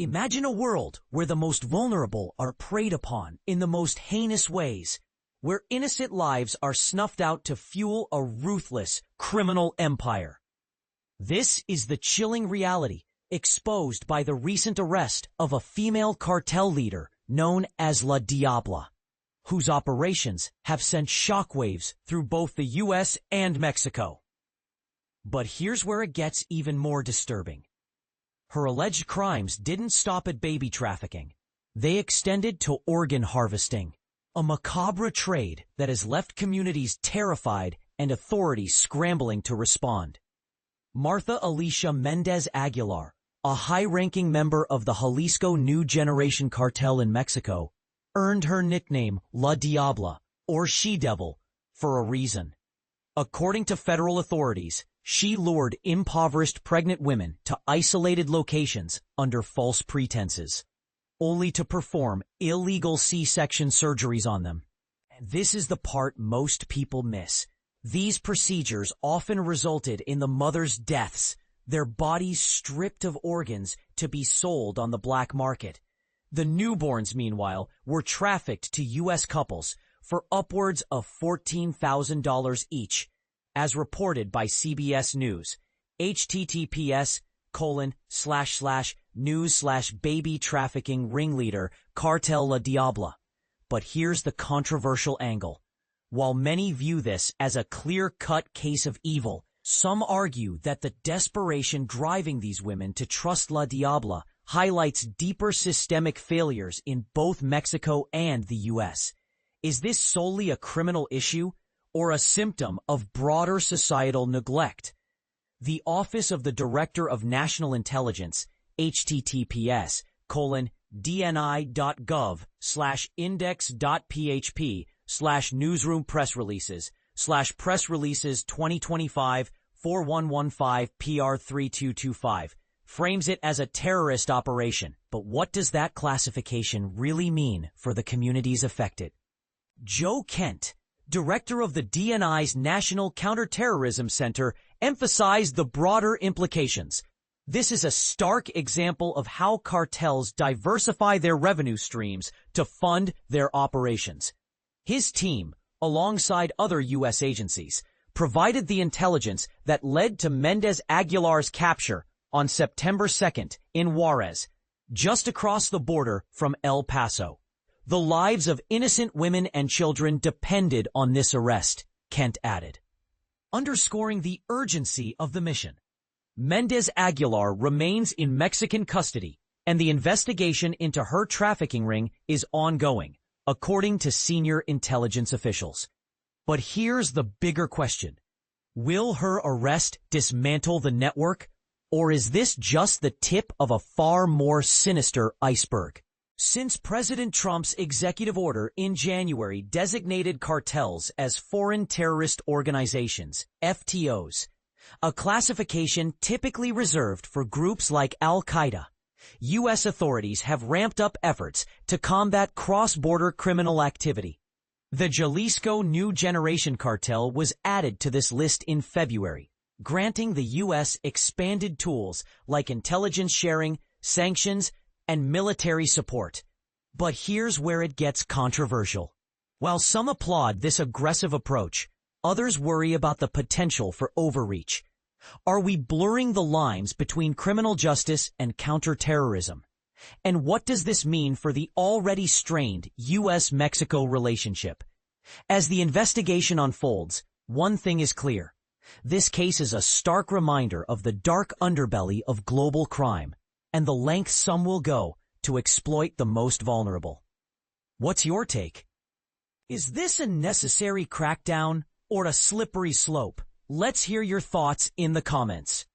Imagine a world where the most vulnerable are preyed upon in the most heinous ways, where innocent lives are snuffed out to fuel a ruthless criminal empire. This is the chilling reality exposed by the recent arrest of a female cartel leader known as La Diabla, whose operations have sent shockwaves through both the U.S. and Mexico. But here's where it gets even more disturbing. Her alleged crimes didn't stop at baby trafficking. They extended to organ harvesting, a macabre trade that has left communities terrified and authorities scrambling to respond. Martha Alicia Mendez Aguilar, a high-ranking member of the Jalisco New Generation Cartel in Mexico, earned her nickname La Diabla, or She-Devil, for a reason. According to federal authorities, she lured impoverished pregnant women to isolated locations under false pretenses, only to perform illegal C-section surgeries on them. And this is the part most people miss. These procedures often resulted in the mother's deaths, their bodies stripped of organs to be sold on the black market. The newborns, meanwhile, were trafficked to U.S. couples for upwards of $14,000 each, as reported by CBS News. https://news/baby trafficking ringleader Cartel La Diabla. But here's the controversial angle. While many view this as a clear-cut case of evil, some argue that the desperation driving these women to trust La Diabla highlights deeper systemic failures in both Mexico and the U.S. Is this solely a criminal issue or a symptom of broader societal neglect? The Office of the Director of National Intelligence, https://index.php/newsroom press releases/press releases 2025-4115 PR 3225, frames it as a terrorist operation. But what does that classification really mean for the communities affected? Joe Kent, director of the DNI's National Counterterrorism Center, emphasized the broader implications. This is a stark example of how cartels diversify their revenue streams to fund their operations. His team, alongside other U.S. agencies, provided the intelligence that led to Mendez Aguilar's capture on September 2nd in Juarez, just across the border from El Paso. The lives of innocent women and children depended on this arrest, Kent added, underscoring the urgency of the mission. Mendez Aguilar remains in Mexican custody, and the investigation into her trafficking ring is ongoing, according to senior intelligence officials. But here's the bigger question. Will her arrest dismantle the network, or is this just the tip of a far more sinister iceberg? Since President Trump's executive order in January designated cartels as foreign terrorist organizations, FTOs, a classification typically reserved for groups like Al-Qaeda, U.S. authorities have ramped up efforts to combat cross-border criminal activity. The Jalisco New Generation Cartel was added to this list in February, granting the U.S. expanded tools like intelligence sharing, sanctions, and military support. But here's where it gets controversial. While some applaud this aggressive approach, others worry about the potential for overreach. Are we blurring the lines between criminal justice and counterterrorism? And what does this mean for the already strained U.S.-Mexico relationship? As the investigation unfolds, one thing is clear. This case is a stark reminder of the dark underbelly of global crime and the lengths some will go to exploit the most vulnerable. What's your take? Is this a necessary crackdown or a slippery slope? Let's hear your thoughts in the comments.